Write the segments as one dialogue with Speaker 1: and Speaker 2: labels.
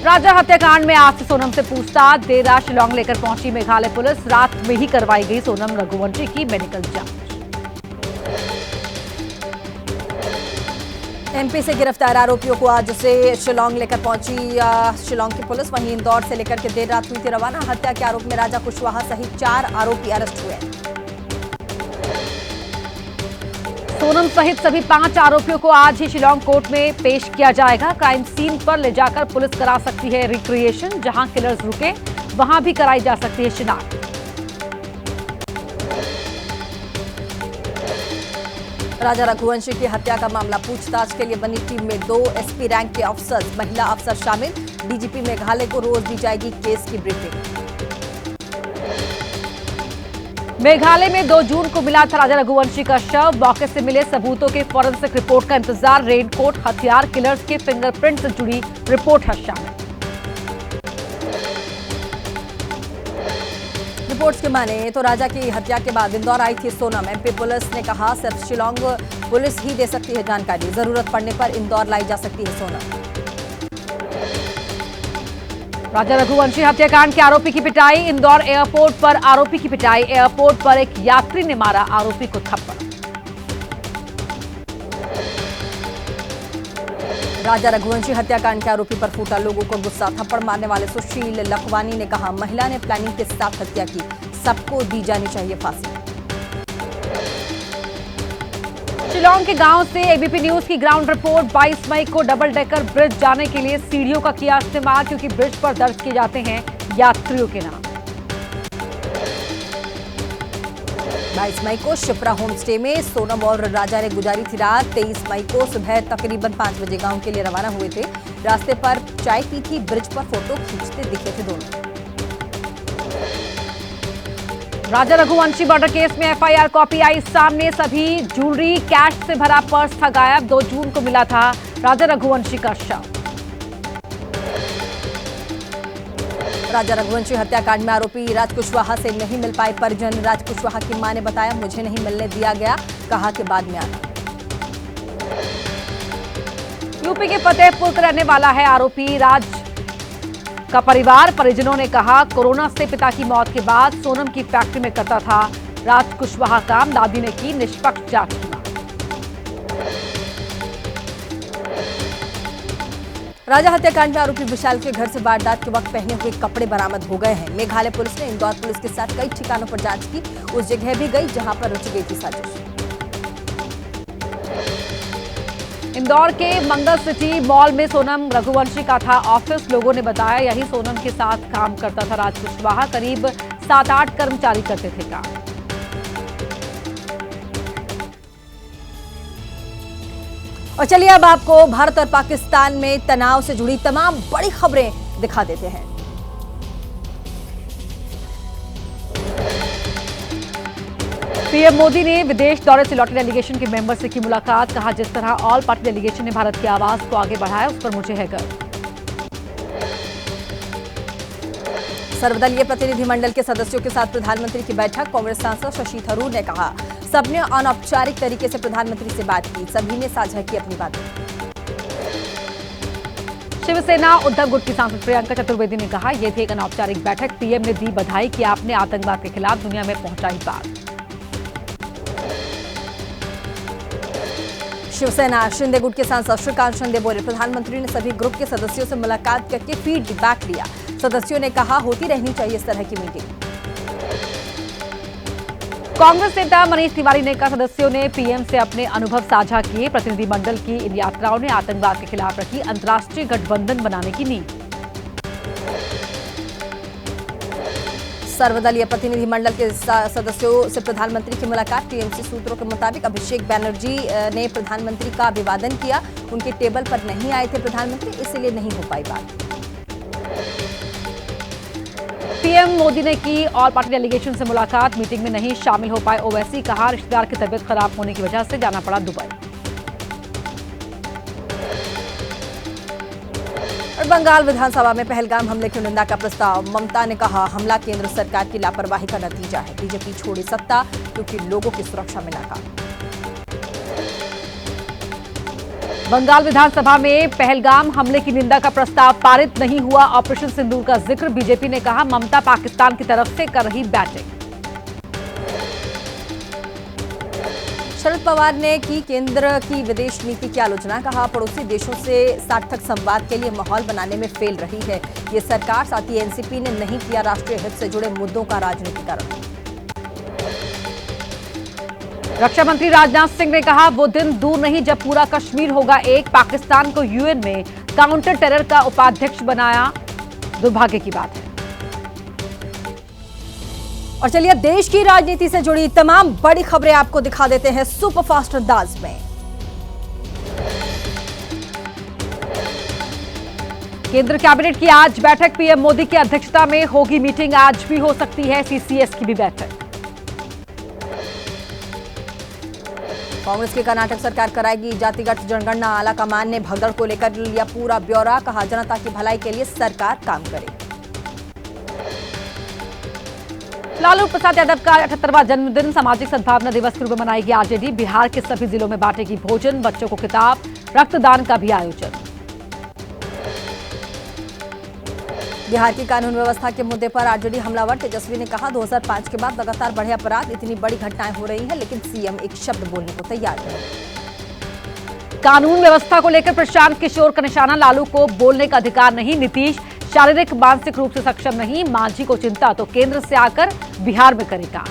Speaker 1: राजा हत्याकांड में आज से सोनम से पूछताछ। देर रात शिलांग लेकर पहुंची मेघालय पुलिस। रात में ही करवाई गई सोनम रघुवंशी की मेडिकल जांच।
Speaker 2: एमपी से गिरफ्तार आरोपियों को आज से शिलांग लेकर पहुंची शिलांग की पुलिस। वहीं इंदौर से लेकर के देर रात हुई थी रवाना। हत्या के आरोप में राजा कुशवाहा सहित 4 आरोपी अरेस्ट हुए।
Speaker 1: सोनम सहित सभी 5 आरोपियों को आज ही शिलांग कोर्ट में पेश किया जाएगा। क्राइम सीन पर ले जाकर पुलिस करा सकती है रिक्रिएशन। जहां किलर्स रुके वहां भी कराई जा सकती है शिनाख्त।
Speaker 2: राजा रघुवंशी की हत्या का मामला। पूछताछ के लिए बनी टीम में 2 एसपी रैंक के अफसर, महिला अफसर शामिल। डीजीपी मेघालय को रोज दी जाएगी केस की ब्रीफिंग।
Speaker 1: मेघालय में 2 जून को मिला था राजा रघुवंशी का शव। मौके से मिले सबूतों के फॉरेंसिक रिपोर्ट का इंतजार। रेनकोट, हथियार, किलर्स के फिंगरप्रिंट से जुड़ी रिपोर्ट है शामिल।
Speaker 2: रिपोर्ट्स के माने तो राजा की हत्या के बाद इंदौर आई थी सोनम। एमपी पुलिस ने कहा सिर्फ शिलांग पुलिस ही दे सकती है जानकारी। जरूरत पड़ने पर इंदौर लाई जा सकती है सोनम।
Speaker 1: राजा रघुवंशी हत्याकांड के आरोपी की पिटाई। इंदौर एयरपोर्ट पर आरोपी की पिटाई। एयरपोर्ट पर एक यात्री ने मारा आरोपी को थप्पड़।
Speaker 2: राजा रघुवंशी हत्याकांड के आरोपी पर फूटा लोगों को गुस्सा। थप्पड़ मारने वाले सुशील लखवानी ने कहा महिला ने प्लानिंग के साथ हत्या की, सबको दी जानी चाहिए फांसी।
Speaker 1: शिलांग के गांव से एबीपी न्यूज की ग्राउंड रिपोर्ट। 22 मई को डबल डेकर ब्रिज जाने के लिए सीढ़ियों का किया इस्तेमाल, क्योंकि ब्रिज पर दर्ज किए जाते हैं यात्रियों के नाम।
Speaker 2: 22 मई को शिप्रा होम स्टे में सोनम और राजा ने गुजारी थी रात। 23 मई को सुबह तकरीबन 5 बजे गांव के लिए रवाना हुए थे। रास्ते पर चाय पी थी। ब्रिज पर फोटो खींचते दिखे थे दोनों।
Speaker 1: राजा रघुवंशी मर्डर केस में एफआईआर कॉपी आई सामने। सभी ज्वेलरी, कैश से भरा पर्स था गायब। 2 जून को मिला था राजा रघुवंशी का शव।
Speaker 2: राजा रघुवंशी हत्याकांड में आरोपी राज कुशवाहा से नहीं मिल पाए परिजन। राज कुशवाहा की मां ने बताया मुझे नहीं मिलने दिया गया, कहा कि बाद में आना।
Speaker 1: यूपी के फतेहपुर का रहने वाला है आरोपी राज का परिवार। परिजनों ने कहा कोरोना से पिता की मौत के बाद सोनम की फैक्ट्री में करता था राज कुशवाहा काम। दादी ने की निष्पक्ष जांच की मांग।
Speaker 2: राजा हत्याकांड में आरोपी विशाल के घर से वारदात के वक्त पहने हुए कपड़े बरामद हो गए हैं। मेघालय पुलिस ने इंदौर पुलिस के साथ कई ठिकानों पर जांच की। उस जगह भी गई जहां पर रची गई थी साजिश।
Speaker 1: इंदौर के मंगल सिटी मॉल में सोनम रघुवंशी का था ऑफिस। लोगों ने बताया यही सोनम के साथ काम करता था राज कुशवाहा। करीब 7-8 कर्मचारी करते थे काम।
Speaker 2: और चलिए अब आपको भारत और पाकिस्तान में तनाव से जुड़ी तमाम बड़ी खबरें दिखा देते हैं।
Speaker 1: पीएम मोदी ने विदेश दौरे से लौटे डेलीगेशन के मेंबर से की मुलाकात। कहा जिस तरह ऑल पार्टी डेलीगेशन ने भारत की आवाज को आगे बढ़ाया उस पर मुझे है गर्व।
Speaker 2: सर्वदलीय प्रतिनिधिमंडल के सदस्यों के साथ प्रधानमंत्री की बैठक। कांग्रेस सांसद शशि थरूर ने कहा सबने अनौपचारिक तरीके से प्रधानमंत्री से बात की, सभी ने साझा की अपनी बातें।
Speaker 1: शिवसेना उद्धव गुट की सांसद प्रियंका चतुर्वेदी ने कहा यह थी एक अनौपचारिक बैठक। पीएम ने दी बधाई कि आपने आतंकवाद के खिलाफ दुनिया में पहुंचाई बात।
Speaker 2: शिवसेना शिंदे गुट के सांसद श्रीकांत शिंदे बोले प्रधानमंत्री ने सभी ग्रुप के सदस्यों से मुलाकात करके फीडबैक लिया। सदस्यों ने कहा होती रहनी चाहिए इस तरह की मीटिंग।
Speaker 1: कांग्रेस नेता मनीष तिवारी ने कहा सदस्यों ने पीएम से अपने अनुभव साझा किए। प्रतिनिधिमंडल की इन यात्राओं ने आतंकवाद के खिलाफ रखी अंतर्राष्ट्रीय गठबंधन बनाने की नींव।
Speaker 2: सर्वदलीय प्रतिनिधिमंडल के सदस्यों से प्रधानमंत्री की मुलाकात। टीएमसी सूत्रों के मुताबिक अभिषेक बैनर्जी ने प्रधानमंत्री का अभिवादन किया। उनके टेबल पर नहीं आए थे प्रधानमंत्री, इसलिए नहीं हो पाई बात।
Speaker 1: पीएम मोदी ने की ऑल पार्टी डेलीगेशन से मुलाकात। मीटिंग में नहीं शामिल हो पाए ओवैसी। कहा रिश्तेदार की तबीयत खराब होने की वजह से जाना पड़ा दुबई।
Speaker 2: और बंगाल विधानसभा में पहलगाम हमले की निंदा का प्रस्ताव। ममता ने कहा हमला केंद्र सरकार की लापरवाही का नतीजा है। बीजेपी छोड़ी सत्ता क्योंकि लोगों की सुरक्षा में नाकाम।
Speaker 1: बंगाल विधानसभा में पहलगाम हमले की निंदा का प्रस्ताव पारित नहीं हुआ। ऑपरेशन सिंदूर का जिक्र, बीजेपी ने कहा ममता पाकिस्तान की तरफ से कर रही बैटिंग।
Speaker 2: शरद पवार ने की केंद्र की विदेश नीति की आलोचना, कहा पड़ोसी देशों से सार्थक संवाद के लिए माहौल बनाने में फेल रही है ये सरकार, साथ ही एनसीपी ने नहीं किया राष्ट्रीय हित से जुड़े मुद्दों का राजनीतिकरण।
Speaker 1: रक्षा मंत्री राजनाथ सिंह ने कहा वो दिन दूर नहीं जब पूरा कश्मीर होगा एक। पाकिस्तान को यूएन में काउंटर टेरर का उपाध्यक्ष बनाया, दुर्भाग्य की बात है।
Speaker 2: और चलिए देश की राजनीति से जुड़ी तमाम बड़ी खबरें आपको दिखा देते हैं सुपरफास्ट अंदाज में।
Speaker 1: केंद्र कैबिनेट की आज बैठक, पीएम मोदी की अध्यक्षता में होगी मीटिंग। आज भी हो सकती है सीसीएस की भी बैठक।
Speaker 2: कांग्रेस की कर्नाटक सरकार कराएगी जातिगत जनगणना, आला कमान ने भगदड़ को लेकर लिया पूरा ब्यौरा, कहा जनता की भलाई के लिए सरकार काम करे।
Speaker 1: लालू प्रसाद यादव का 78वां जन्मदिन सामाजिक सद्भावना दिवस के रूप में मनाएगी आरजेडी। बिहार के सभी जिलों में बांटेगी भोजन, बच्चों को किताब, रक्तदान का भी आयोजन।
Speaker 2: बिहार की कानून व्यवस्था के मुद्दे पर आरजेडी हमलावर तेजस्वी ने कहा 2005 के बाद लगातार बढ़े अपराध, इतनी बड़ी घटनाएं हो रही हैं लेकिन सीएम एक शब्द बोलने को तैयार नहीं।
Speaker 1: कानून व्यवस्था को लेकर प्रशांत किशोर का निशाना, लालू को बोलने का अधिकार नहीं। नीतीश शारीरिक मानसिक रूप से सक्षम नहीं। मांझी को चिंता तो केंद्र से आकर बिहार में करे काम।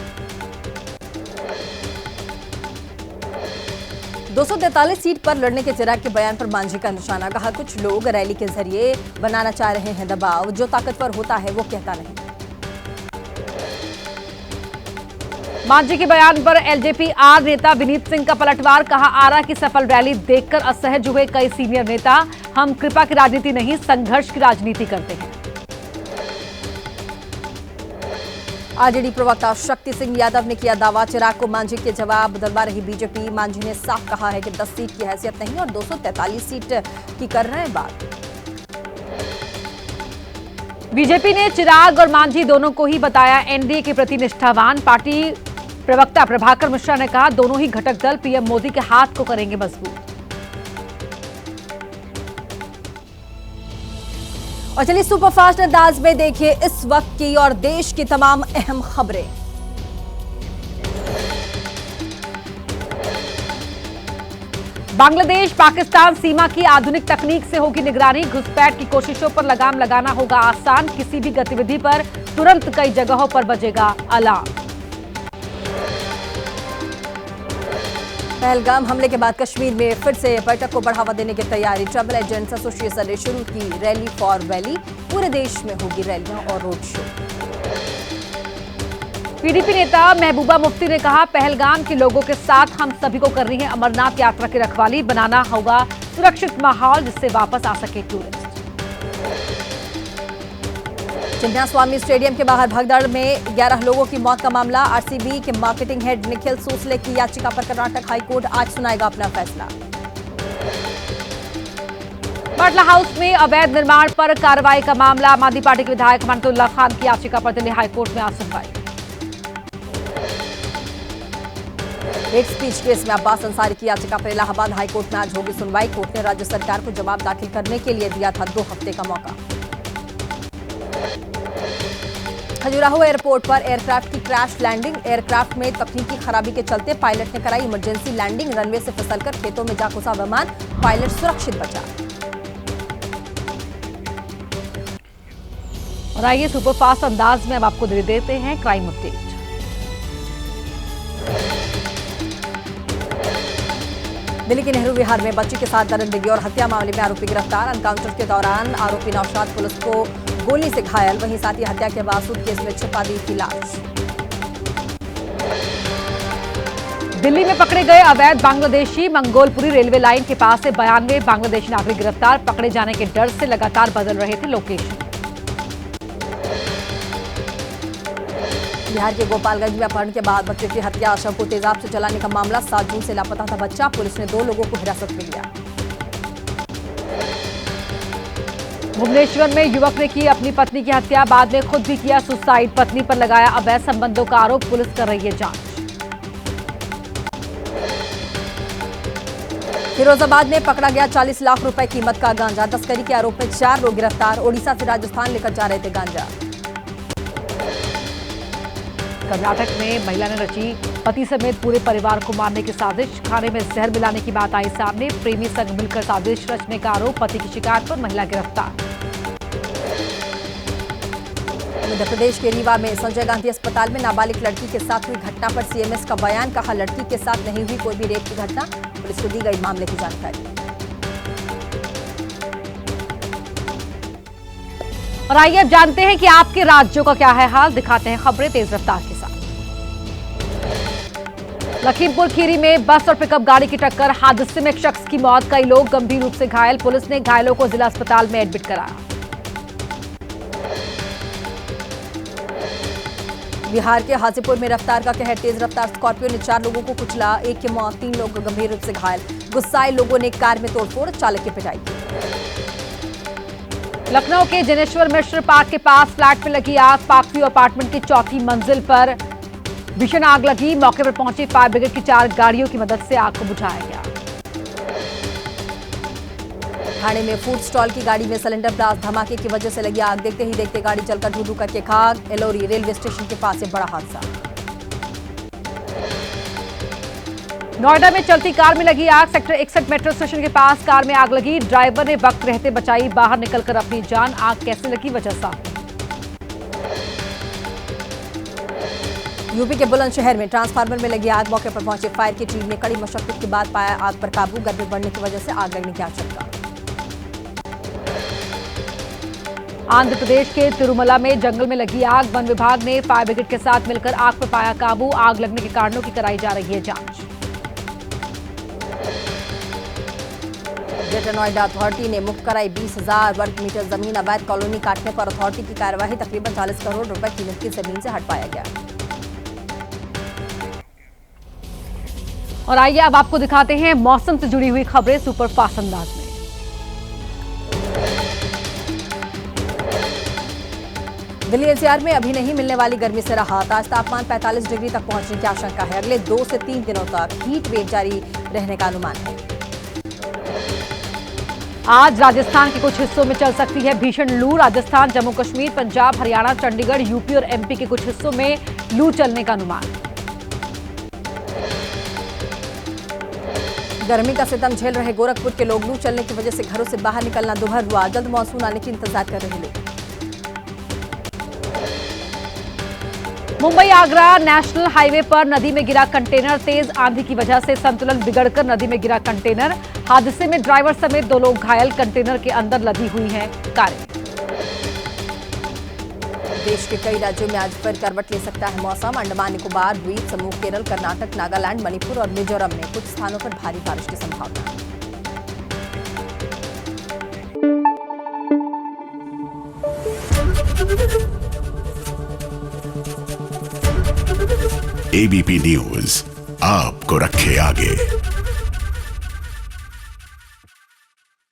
Speaker 2: 243 सीट पर लड़ने के चिराग के बयान पर मांझी का निशाना, कहा कुछ लोग रैली के जरिए बनाना चाह रहे हैं दबाव, जो ताकतवर होता है वो कहता नहीं।
Speaker 1: मांझी के बयान पर एलजेपी आर नेता विनीत सिंह का पलटवार, कहा आरा की सफल रैली देखकर असहज हुए कई सीनियर नेता। हम कृपा की राजनीति नहीं संघर्ष की राजनीति करते हैं।
Speaker 2: आरजेडी प्रवक्ता शक्ति सिंह यादव ने किया दावा, चिराग को मांझी के जवाब बदलवा रही बीजेपी। मांझी ने साफ कहा है कि 10 सीट की हैसियत नहीं और 243 सीट की कर रहे हैं बात।
Speaker 1: बीजेपी ने चिराग और मांझी दोनों को ही बताया एनडीए के प्रति निष्ठावान। पार्टी प्रवक्ता प्रभाकर मिश्रा ने कहा दोनों ही घटक दल पीएम मोदी के हाथ को करेंगे मजबूत।
Speaker 2: और चलिए सुपरफास्ट अंदाज में देखिए इस वक्त की और देश की तमाम अहम खबरें।
Speaker 1: बांग्लादेश पाकिस्तान सीमा की आधुनिक तकनीक से होगी निगरानी। घुसपैठ की कोशिशों पर लगाम लगाना होगा आसान। किसी भी गतिविधि पर तुरंत कई जगहों पर बजेगा अलार्म।
Speaker 2: पहलगाम हमले के बाद कश्मीर में फिर से पर्यटक को बढ़ावा देने की तैयारी। ट्रैवल एजेंट्स एसोसिएशन ने शुरू की रैली फॉर वैली। पूरे देश में होगी रैलियां और रोड शो।
Speaker 1: पीडीपी नेता महबूबा मुफ्ती ने कहा पहलगाम के लोगों के साथ हम सभी को करनी है अमरनाथ यात्रा की रखवाली। बनाना होगा सुरक्षित माहौल जिससे वापस आ सके टूरिस्ट।
Speaker 2: चिन्ना स्वामी स्टेडियम के बाहर भगदड़ में 11 लोगों की मौत का मामला। आरसीबी के मार्केटिंग हेड निखिल सूसले की याचिका पर कर्नाटक हाईकोर्ट आज सुनाएगा अपना फैसला।
Speaker 1: बाटला हाउस में अवैध निर्माण पर कार्रवाई का मामला। आम आदमी पार्टी के विधायक अमानतुल्लाह खान की याचिका पर दिल्ली हाईकोर्ट में आज सुनवाई। हेट स्पीच केस में अब्बास अंसारी की याचिका पर इलाहाबाद हाईकोर्ट में आज होगी सुनवाई। कोर्ट ने राज्य सरकार को जवाब दाखिल करने के लिए दिया था 2 हफ्ते का मौका। खजुराहो एयरपोर्ट पर एयरक्राफ्ट की क्रैश लैंडिंग। एयरक्राफ्ट में तकनीकी खराबी के चलते पायलट ने कराई इमरजेंसी लैंडिंग। रनवे से फिसलकर खेतों में जा घुसा विमान, पायलट सुरक्षित बचा। और आइए सुपरफास्ट अंदाज में अब आपको दे देते हैं क्राइम अपडेट। दिल्ली के नेहरू विहार में बच्ची के साथ दरिंदगी और हत्या मामले में आरोपी गिरफ्तार। एनकाउंटर के दौरान आरोपी नौशाद पुलिस को गोली से घायल, वहीं साथ ही हत्या के बाद सूटकेस में छिपा दी थी लाश। दिल्ली में पकड़े गए अवैध बांग्लादेशी। मंगोलपुरी रेलवे लाइन के पास से 92 बांग्लादेशी नागरिक गिरफ्तार। पकड़े जाने के डर से लगातार बदल रहे थे लोकेशन। बिहार के गोपालगंज में अपहरण के बाद बच्चे की हत्या, शव को तेजाब से जलाने का मामला। 7 जून से लापता था बच्चा। पुलिस ने 2 लोगों को हिरासत में लिया। भुवनेश्वर में युवक ने की अपनी पत्नी की हत्या, बाद में खुद भी किया सुसाइड। पत्नी पर लगाया अवैध संबंधों का आरोप। पुलिस कर रही है जांच।
Speaker 2: फिरोजाबाद में पकड़ा गया 40 लाख रुपए कीमत का गांजा। तस्करी के आरोप में 4 लोग गिरफ्तार। ओडिशा से राजस्थान लेकर जा रहे थे गांजा।
Speaker 1: कर्नाटक में महिला ने रची पति समेत पूरे परिवार को मारने की साजिश। खाने में जहर मिलाने की बात आई सामने। प्रेमी संग मिलकर साजिश रचने का आरोप। पति की शिकायत पर महिला गिरफ्तार।
Speaker 2: मध्य प्रदेश के रीवा में संजय गांधी अस्पताल में नाबालिग लड़की के साथ हुई घटना पर सीएमएस का बयान। कहा, लड़की के साथ नहीं हुई कोई भी रेप की घटना। पुलिस को दी गई मामले की जानकारी।
Speaker 1: और आइए अब जानते हैं कि आपके राज्यों का क्या है हाल। दिखाते हैं खबरें तेज रफ्तार के साथ। लखीमपुर खीरी में बस और पिकअप गाड़ी की टक्कर। हादसे में एक शख्स की मौत, कई लोग गंभीर रूप से घायल। पुलिस ने घायलों को जिला अस्पताल में एडमिट कराया।
Speaker 2: बिहार के हाजीपुर में रफ्तार का कहर। तेज रफ्तार स्कॉर्पियो ने 4 लोगों को कुचला। एक की मौत, 3 लोग गंभीर रूप से घायल। गुस्साए लोगों ने कार में तोड़फोड़, चालक की पिटाई की।
Speaker 1: लखनऊ के जनेश्वर मिश्र पार्क के पास फ्लैट में लगी आग। पार्क व्यू अपार्टमेंट की 4थी मंजिल पर भीषण आग लगी। मौके पर पहुंची फायर ब्रिगेड की 4 गाड़ियों की मदद से आग को बुझाया गया।
Speaker 2: ठाणे में फूड स्टॉल की गाड़ी में सिलेंडर ब्लास्ट। धमाके की वजह से लगी आग। देखते ही देखते गाड़ी जलकर धू-धू करके खाक। एलोरी रेलवे स्टेशन के पास ये बड़ा हादसा।
Speaker 1: नोएडा में चलती कार में लगी आग। सेक्टर 61 मेट्रो स्टेशन के पास कार में आग लगी। ड्राइवर ने वक्त रहते बचाई बाहर निकलकर अपनी जान। आग कैसे लगी वजह साफ।
Speaker 2: यूपी के बुलंदशहर में ट्रांसफार्मर में लगी आग। मौके पर पहुंचे फायर की टीम ने कड़ी मशक्कत के बाद पाया आग पर काबू। गर्मी बढ़ने की वजह से आग लगने की आशंका।
Speaker 1: आंध्र प्रदेश के तिरुमला में जंगल में लगी आग। वन विभाग ने फायर ब्रिगेड के साथ मिलकर आग पर पाया काबू। आग लगने के कारणों की कराई जा रही है जांच।
Speaker 2: ग्रेटर नोएडा अथॉरिटी ने मुक्त कराई 20,000 वर्ग मीटर जमीन। अवैध कॉलोनी काटने पर अथॉरिटी की कार्यवाही। तकरीबन 40 करोड़ रुपए कीमत की जमीन से हटवाया गया।
Speaker 1: और आइए अब आपको दिखाते हैं मौसम से जुड़ी हुई खबरें सुपरफास्ट अंदाज में।
Speaker 2: दिल्ली एनसीआर में अभी नहीं मिलने वाली गर्मी से राहत। आज तापमान 45 डिग्री तक पहुंचने की आशंका है। अगले 2 से 3 दिनों तक हीट वेव जारी रहने का अनुमान है।
Speaker 1: आज राजस्थान के कुछ हिस्सों में चल सकती है भीषण लू। राजस्थान, जम्मू कश्मीर, पंजाब, हरियाणा, चंडीगढ़, यूपी और एमपी के कुछ हिस्सों में लू चलने का अनुमान।
Speaker 2: गर्मी का सितम झेल रहे गोरखपुर के लोग लू चलने की वजह से घरों से बाहर निकलना दुभर हुआ। जल्द मानसून आने की इंतजार कर रहे लोग।
Speaker 1: मुंबई आगरा नेशनल हाईवे पर नदी में गिरा कंटेनर। तेज आंधी की वजह से संतुलन बिगड़कर नदी में गिरा कंटेनर। हादसे में ड्राइवर समेत 2 लोग घायल। कंटेनर के अंदर लदी हुई हैं कारें।
Speaker 2: देश के कई राज्यों में आज फिर करवट ले सकता है मौसम। अंडमान निकोबार द्वीप समूह, केरल, कर्नाटक, नागालैंड, मणिपुर और मिजोरम में कुछ स्थानों पर भारी बारिश की संभावना।
Speaker 3: एबीपी न्यूज आपको रखे आगे।